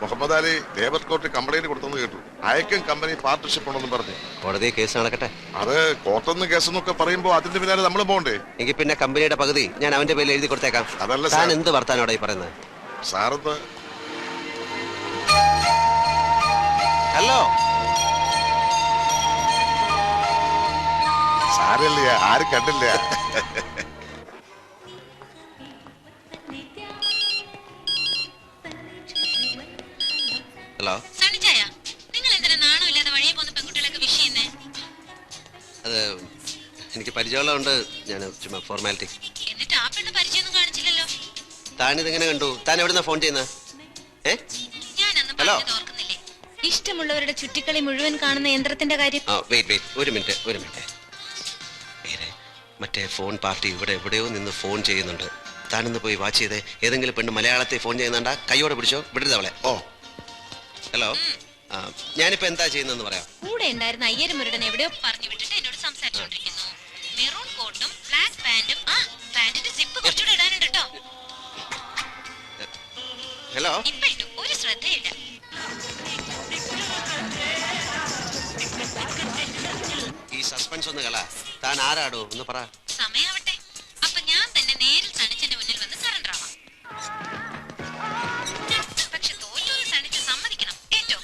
Muhammad Ali labour court complaint കൊടുത്തെന്ന് കേട്ടു. അയക്കും കമ്പനി പാർട്ണർഷിപ്പ് ഉണ്ടെന്നും പറഞ്ഞു. കോടതി കേസ് നടക്കട്ടെ. അത് കോർട്ടെന്ന് കേസെന്നൊക്കെ പറയുമ്പോ അതിന്റെ പിന്നാലെ നമ്മൾ പോകണ്ടേ? എങ്കിൽ പിന്നെ കമ്പനിയുടെ പകുതി ഞാൻ അവന്റെ പേരിൽ എഴുതി കൊടുത്തേക്കാം. അതല്ല താൻ എന്ത് വർത്താനോടെ ഈ പറയുന്നത്? സാറെന്ത്? ഹലോ സാരല്ലേ, ആരും കണ്ടില്ല. ഹലോ, നിങ്ങൾ എന്തിനാ നാണമില്ലാതെ വഴിയെ പോകുന്ന പെൺകുട്ടികളൊക്കെ വിഷ് ചെയ്യുന്നേ? അത് എനിക്ക് പരിചയമുള്ളതുകൊണ്ട് ഞാൻ ചുമ്മാ ഫോർമാലിറ്റി. എന്നിട്ട് ആ പെണ്ണ് പരിചയമൊന്നും കാണിച്ചില്ലല്ലോ. താനിതെങ്ങനെ കണ്ടു? താൻ എവിടുന്നാ ഫോൺ ചെയ്യുന്നത്? ഞാൻ അന്ന് പറഞ്ഞത് ഓർക്കുന്നില്ലേ? ഇഷ്ടമുള്ളവരുടെ ചുറ്റിക്കളി മുഴുവൻ കാണുന്ന യന്ത്രത്തിന്റെ കാര്യം. ഒരു മിനിറ്റ്. മറ്റേ ഫോൺ പാർട്ടി ഇവിടെ എവിടെയോ നിന്ന് ഫോൺ ചെയ്യുന്നുണ്ട്. താനൊന്ന് പോയി വാച്ച് ചെയ്തേ. ഏതെങ്കിലും പെണ്ണ് മലയാളത്തിൽ ഫോൺ ചെയ്യുന്നുണ്ടാ കൈയോടെ പിടിച്ചോ, വിടരുത് അവളെ. ഹലോ, ഞാനിപ്പോ എന്താ ചെയ്യുന്നതെന്ന് പറയാം. കൂടെ ഉണ്ടായിരുന്ന അയ്യരമുരുടൻ എവിടെയോ പറഞ്ഞു വിട്ടിട്ട് എന്നോട് സംസാരിച്ചോണ്ടിരിക്കുന്നു. മെറൂൺ കോട്ടും ബ്ലാക്ക് പാന്റും. ആ പാന്റിന്റെ സിപ്പ് കുറച്ചുകൂടെ ഇടാനുണ്ട് കേട്ടോ. ഹലോ, ഇപ്പൊ ഇട്ടു, ഒരു ശ്രദ്ധയില്ല. ഈ സസ്പെൻസ് ഒന്ന് കള. താൻ ആരാടോ ഒന്ന് പറ. സമയാവട്ടെ, അപ്പൊ ഞാൻ തന്നെ നേരിൽ സണിച്ചന്റെ മുന്നിൽ വന്ന് സറണ്ടർ ആവാം. പക്ഷെ തോറ്റോന്ന് സണിച്ച് സമ്മതിക്കണം. ഏറ്റവും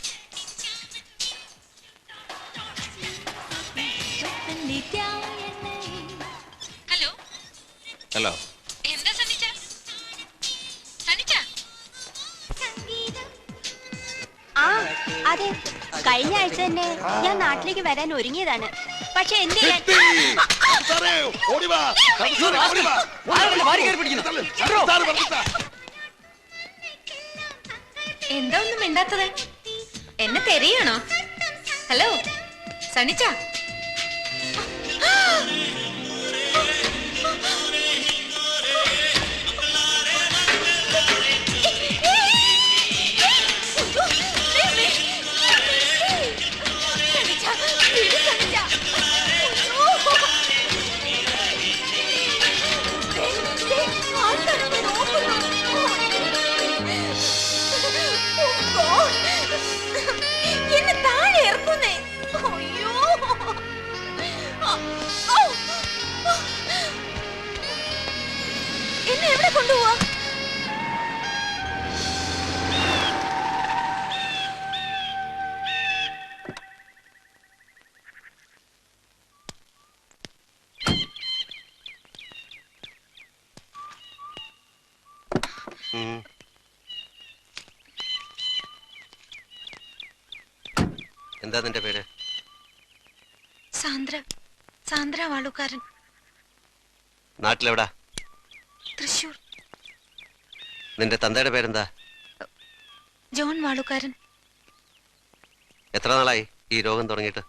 ഹലോ ഹലോ, എന്താ സണിച്ച? ആ അതെ, കഴിഞ്ഞ ആഴ്ച തന്നെ ഞാൻ നാട്ടിലേക്ക് വരാൻ ഒരുങ്ങിയതാണ്. പക്ഷെ എന്ത് ചെയ്യാൻ? എന്താ ഒന്നും മിണ്ടാത്തത്? എന്നെ തെരയാണോ? ഹലോ സണിച്ച, എന്നെ താഴെ ഇറക്കുന്നേ. അയ്യോ, എന്നെ എവിടെ കൊണ്ടുപോവാ? എന്താ നിന്റെ പേര്? സാന്ദ്ര വാളുകാരൻ. നാട്ടിലെവിടാ? തൃശൂർ. നിന്റെ തന്തയുടെ പേരെന്താ? ജോൺ വാളുകാരൻ. എത്ര നാളായി ഈ രോഗം തുടങ്ങിയിട്ട്?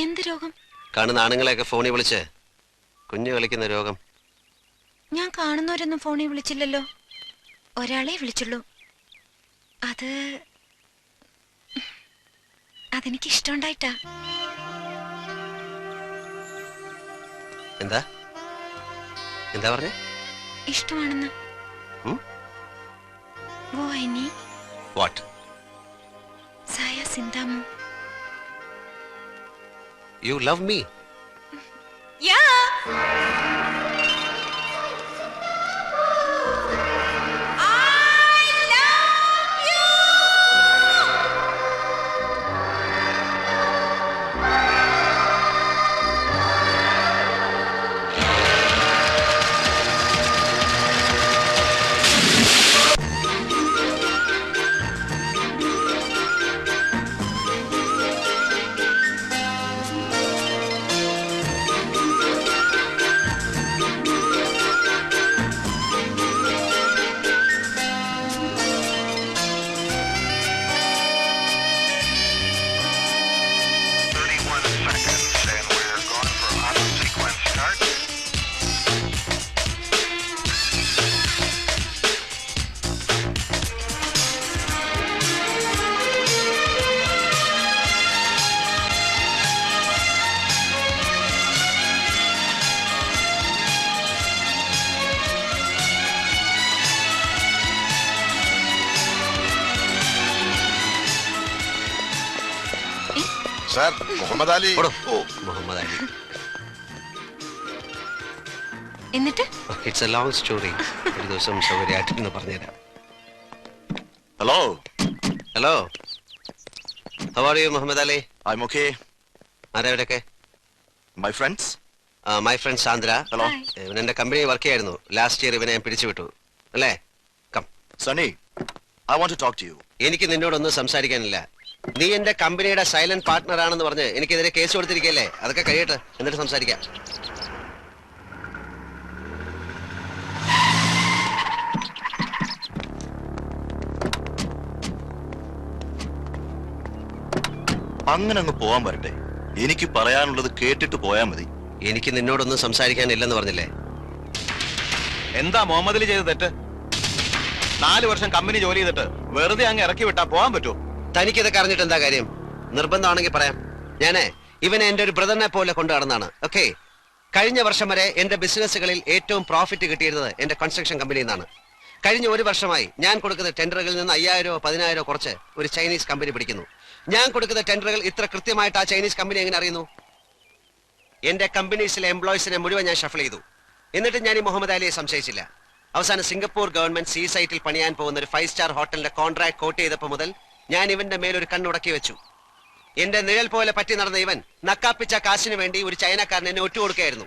എന്ത് രോഗം? കാണുന്ന ആണുങ്ങളെയൊക്കെ ഫോണിൽ വിളിച്ച് കുഞ്ഞു കളിക്കുന്ന രോഗം. ഞാൻ കാണുന്നവരൊന്നും ഫോണിൽ വിളിച്ചില്ലല്ലോ. ഒരാളെ വിളിച്ചുള്ളൂ. അതെനിക്ക് ഇഷ്ടമുണ്ടായിട്ടാ. എന്താ എന്താ പറഞ്ഞേ? ഇഷ്ടമാണെന്ന്. വാട്ട്? സായ സിന്താമു. You love me? Yeah. Sir Muhammad Ali. ഓടോ. മുഹമ്മദ് അലി. എന്നിട്ട് ഇറ്റ്സ് എ ലോങ് സ്റ്റോറി. ഒരു ദിവസം സൗകര്യമായിട്ടെന്ന് പറഞ്ഞുതരാം. Hello. Hello, how are you Muhammad Ali? I'm okay. ആരെവിടെയൊക്കെ? My friends? My friend Sandra. Hello. ഇവൻ എന്റെ കമ്പനി വർക്ക് ചെയ്യായിരുന്നു. ലാസ്റ്റ് ഇയർ ഇവനെ ഞാൻ പിരിച്ചുവിട്ടു അല്ലേ? Come. Sunny, I want to talk to you. എനിക്ക് നിന്നോടൊന്നും സംസാരിക്കാനില്ല. നീ എന്റെ കമ്പനിയുടെ സൈലന്റ് പാർട്ട്ണർ ആണെന്ന് പറഞ്ഞ് എനിക്കെതിരെ കേസ് കൊടുത്തിരിക്കല്ലേ? അതൊക്കെ കഴിയട്ടെ, എന്നിട്ട് സംസാരിക്കാം. അങ്ങനെ അങ്ങ് പോവാൻ വരട്ടെ. എനിക്ക് പറയാനുള്ളത് കേട്ടിട്ട് പോയാൽ മതി. എനിക്ക് നിന്നോടൊന്നും സംസാരിക്കാനില്ലെന്ന് പറഞ്ഞില്ലേ? എന്താ മുഹമ്മദിൽ ചെയ്ത തെറ്റ്? 4 വർഷം കമ്പനി ജോലി ചെയ്തിട്ട് വെറുതെ അങ്ങ് ഇറക്കി വിട്ടാ പോകാൻ പറ്റുമോ? തനിക്കിതൊക്കെ അറിഞ്ഞിട്ട് എന്താ കാര്യം? നിർബന്ധമാണെങ്കിൽ പറയാം. ഞാനേ ഇവനെ എന്റെ ഒരു ബ്രദറിനെ പോലെ കൊണ്ടു നടന്നാണ്. ഓക്കെ, കഴിഞ്ഞ വർഷം വരെ എന്റെ ബിസിനസ്സുകളിൽ ഏറ്റവും പ്രോഫിറ്റ് കിട്ടിയിരുന്നത് എന്റെ കൺസ്ട്രക്ഷൻ കമ്പനിയിൽ നിന്നാണ്. കഴിഞ്ഞ 1 വർഷമായി ഞാൻ കൊടുക്കുന്ന ടെൻഡറുകളിൽ നിന്ന് 5000 10,000 കുറച്ച് ഒരു ചൈനീസ് കമ്പനി പിടിക്കുന്നു. ഞാൻ കൊടുക്കുന്ന ടെൻഡറുകൾ ഇത്ര കൃത്യമായിട്ട് ആ ചൈനീസ് കമ്പനി എങ്ങനെ അറിയുന്നു? എന്റെ കമ്പനീസിലെ എംപ്ലോയീസിനെ മുഴുവൻ ഞാൻ ഷഫിൾ ചെയ്തു. എന്നിട്ട് ഞാൻ ഈ മുഹമ്മദ് അലിയെ സംശയിച്ചില്ല. അവസാനം സിംഗപ്പൂർ ഗവൺമെന്റ് സീ സൈറ്റിൽ പണിയാൻ പോകുന്ന ഒരു 5 സ്റ്റാർ ഹോട്ടലിന്റെ കോൺട്രാക്ട് കോട്ട് ചെയ്തപ്പോൾ മുതൽ ഞാൻ ഇവന്റെ മേലൊരു കണ്ണുടക്കി വെച്ചു. എന്റെ നിഴൽ പോലെ പറ്റി നടന്ന ഇവൻ നക്കാപ്പിച്ച കാശിന് വേണ്ടി ഒരു ചൈനക്കാരൻ എന്നെ ഒറ്റുകൊടുക്കുകയായിരുന്നു.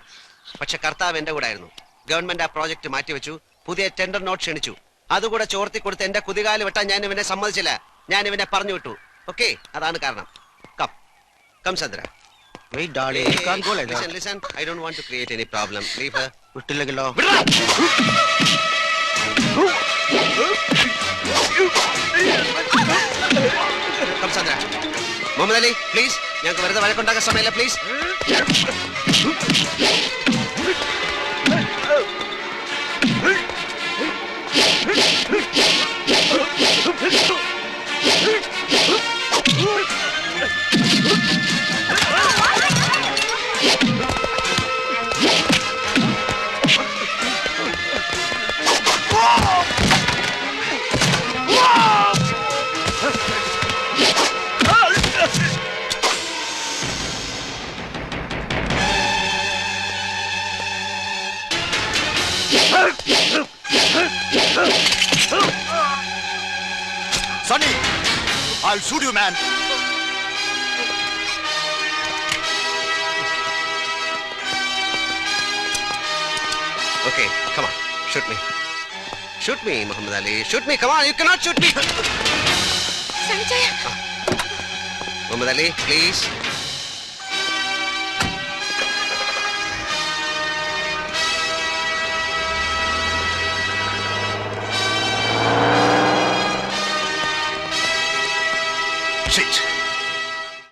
പക്ഷെ കർത്താവ് എന്റെ കൂടെ ആയിരുന്നു. ഗവൺമെന്റ് ആ പ്രോജക്ട് മാറ്റിവെച്ചു. പുതിയ ടെൻഡർ നോട്ട് ക്ഷണിച്ചു. അതുകൂടെ ചോർത്തി കൊടുത്ത് എന്റെ കുതികാല് വെട്ടാൻ ഞാൻ ഇവനെ സമ്മതിച്ചില്ല. ഞാൻ ഇവനെ പറഞ്ഞു വിട്ടു. ഓക്കെ, അതാണ് കാരണം. Come come Sandra. Wait, darling, you can't go like that. Listen, I don't want to create any problem. Leave her. വിട്ടില്ലെങ്കിലോ? Come, Sandra. Muhammad Ali, please. ഞങ്ങൾക്ക് വെറുതെ വഴക്കുണ്ടാക്കാൻ സമയമില്ല, please. Sunny, I'll shoot you, man. Okay, come on. Shoot me. Shoot me, Muhammad Ali. Shoot me. Come on, you cannot shoot me. സണിച്ചായ Muhammad Ali, please. Shit.